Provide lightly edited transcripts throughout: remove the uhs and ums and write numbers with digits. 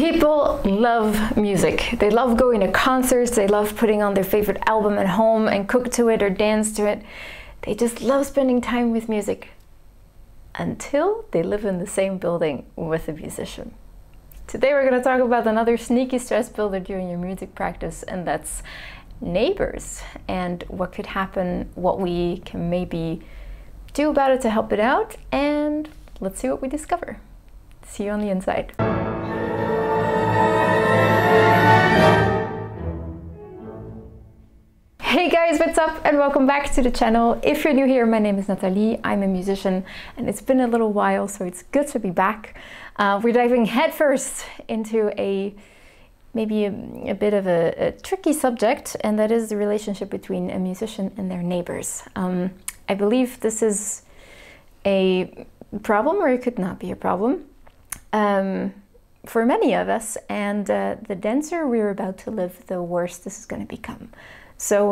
People love music. They love going to concerts, they love putting on their favorite album at home and cook to it or dance to it. They just love spending time with music until they live in the same building with a musician. Today we're going to talk about another sneaky stress builder during your music practice, and that's neighbors and what could happen, what we can maybe do about it to help it out, and let's see what we discover. See you on the inside. Hey guys, what's up and welcome back to the channel. If you're new here, my name is Nathalie. I'm a musician and it's been a little while, so it's good to be back. We're diving headfirst into maybe a bit of a tricky subject, and that is the relationship between a musician and their neighbors. I believe this is a problem, or it could not be a problem, for many of us, and the denser we're about to live, the worse this is going to become. So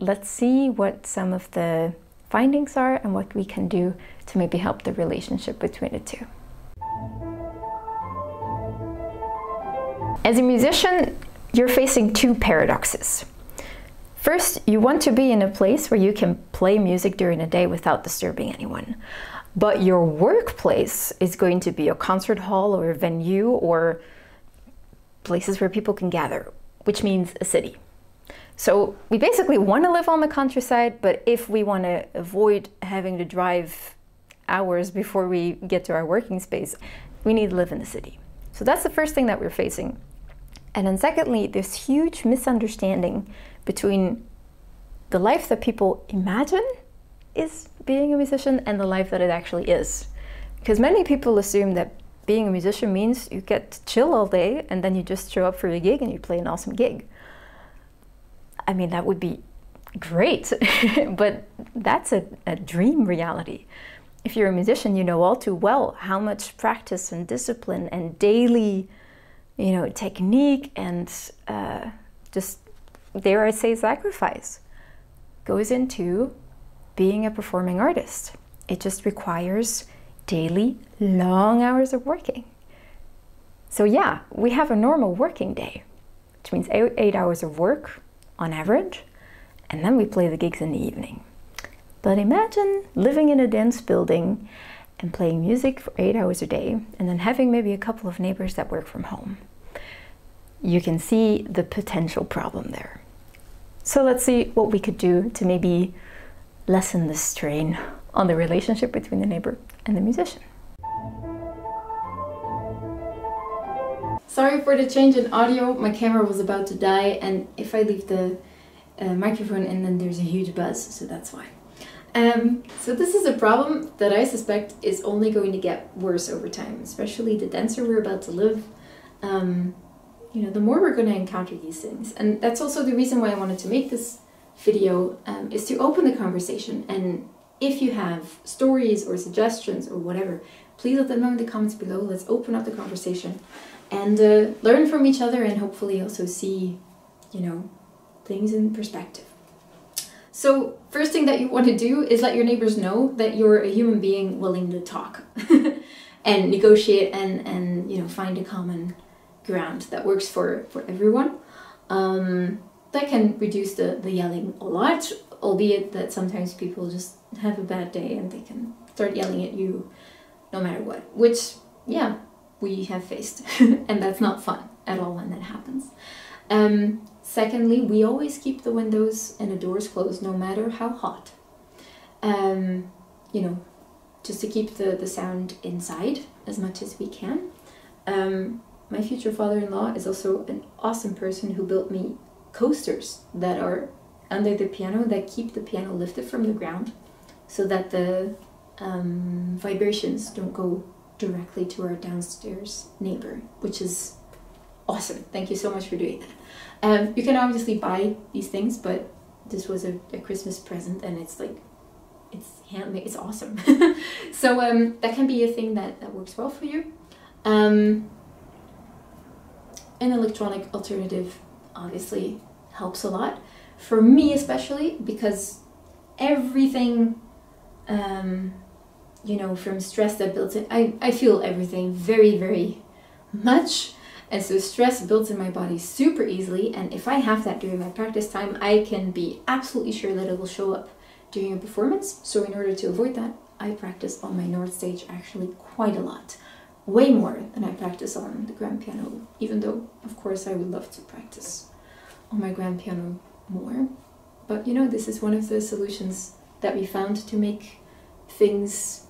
let's see what some of the findings are and what we can do to maybe help the relationship between the two. As a musician, you're facing two paradoxes. First, you want to be in a place where you can play music during the day without disturbing anyone. But your workplace is going to be a concert hall or a venue or places where people can gather, which means a city. So we basically want to live on the countryside, but if we want to avoid having to drive hours before we get to our working space, we need to live in the city. So that's the first thing that we're facing. And then secondly, this huge misunderstanding between the life that people imagine is being a musician and the life that it actually is. Because many people assume that being a musician means you get to chill all day and then you just show up for your gig and you play an awesome gig. I mean, that would be great, but that's a dream reality. If you're a musician, you know all too well how much practice and discipline and daily, technique and just, dare I say, sacrifice goes into being a performing artist. It just requires daily, long hours of working. So yeah, we have a normal working day, which means 8 hours of work on average, and then we play the gigs in the evening. But imagine living in a dense building and playing music for 8 hours a day, and then having maybe a couple of neighbors that work from home. You can see the potential problem there. So let's see what we could do to maybe lessen the strain on the relationship between the neighbor and the musician. Sorry for the change in audio, my camera was about to die, and if I leave the microphone in, then there's a huge buzz, so that's why. So this is a problem that I suspect is only going to get worse over time, especially the denser we're about to live. The more we're going to encounter these things. And that's also the reason why I wanted to make this video, is to open the conversation. And if you have stories or suggestions or whatever, please let them know in the comments below. Let's open up the conversation and learn from each other, and hopefully also see, things in perspective. So first thing that you want to do is let your neighbors know that you're a human being willing to talk and negotiate and find a common ground that works for everyone. That can reduce the yelling a lot, albeit that sometimes people just have a bad day and they can start yelling at you no matter what, which, yeah, we have faced, and that's not fun at all when that happens. Secondly, we always keep the windows and the doors closed no matter how hot. Just to keep the sound inside as much as we can. My future father-in-law is also an awesome person who built me coasters that are under the piano that keep the piano lifted from the ground so that the vibrations don't go directly to our downstairs neighbor, which is awesome. Thank you so much for doing that. You can obviously buy these things, but this was a Christmas present, and it's handmade. It's awesome. So that can be a thing that works well for you. An electronic alternative obviously helps a lot. For me especially, because everything, from stress that builds in, I feel everything very, very much. And so stress builds in my body super easily, and if I have that during my practice time, I can be absolutely sure that it will show up during a performance. So in order to avoid that, I practice on my North stage actually quite a lot. Way more than I practice on the grand piano, even though, of course, I would love to practice on my grand piano more. But you know, this is one of the solutions that we found to make things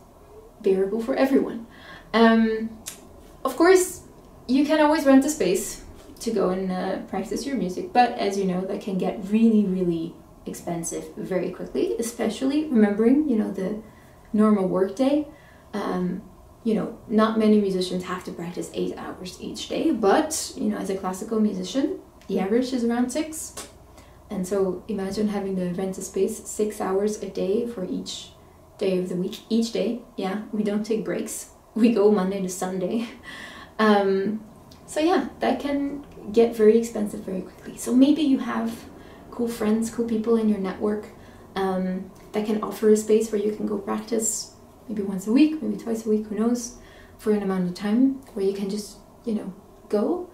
bearable for everyone. Of course, you can always rent a space to go and practice your music, but as you know, that can get really, really expensive very quickly, especially remembering, you know, the normal workday. You know, not many musicians have to practice 8 hours each day, but, you know, as a classical musician, the average is around 6. And so imagine having to rent a space 6 hours a day for each day of the week. Each day, yeah, we don't take breaks. We go Monday to Sunday. So yeah, that can get very expensive very quickly. So maybe you have cool friends, cool people in your network that can offer a space where you can go practice maybe once a week, maybe twice a week, who knows, for an amount of time where you can just, you know, go.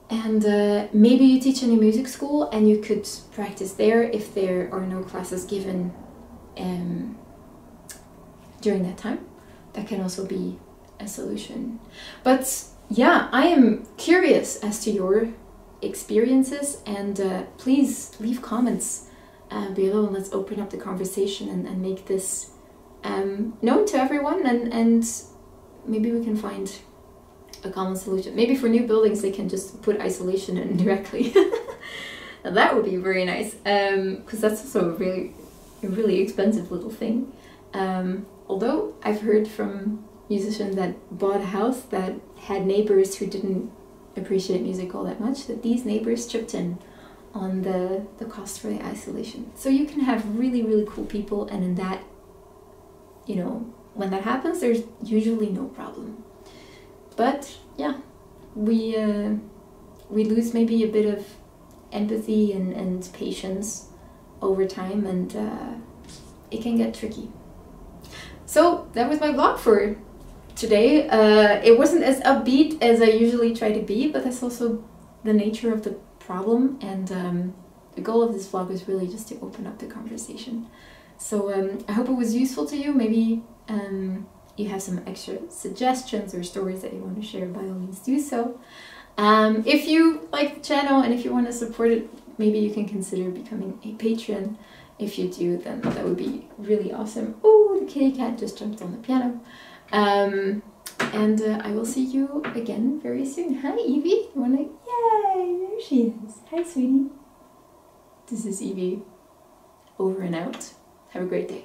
And maybe you teach in a music school and you could practice there if there are no classes given during that time. That can also be a solution. But yeah, I am curious as to your experiences, and please leave comments below and let's open up the conversation and make this known to everyone, and maybe we can find a common solution. Maybe for new buildings they can just put isolation in directly. And that would be very nice, because that's also a really expensive little thing. Although I've heard from musicians that bought a house that had neighbors who didn't appreciate music all that much, that these neighbors chipped in on the cost for the isolation. So you can have really, really cool people, and in that, you know, when that happens, there's usually no problem. But yeah, we lose maybe a bit of empathy and patience over time, and it can get tricky. So that was my vlog for today. It wasn't as upbeat as I usually try to be, but that's also the nature of the problem, and the goal of this vlog was really just to open up the conversation. So I hope it was useful to you. Maybe you have some extra suggestions or stories that you want to share, by all means do so. If you like the channel and if you want to support it, maybe you can consider becoming a patron. If you do, then that would be really awesome. Oh, the kitty cat just jumped on the piano. And I will see you again very soon. Hi, Evie. You wanna? Yay! There she is. Hi, sweetie. This is Evie. Over and out. Have a great day.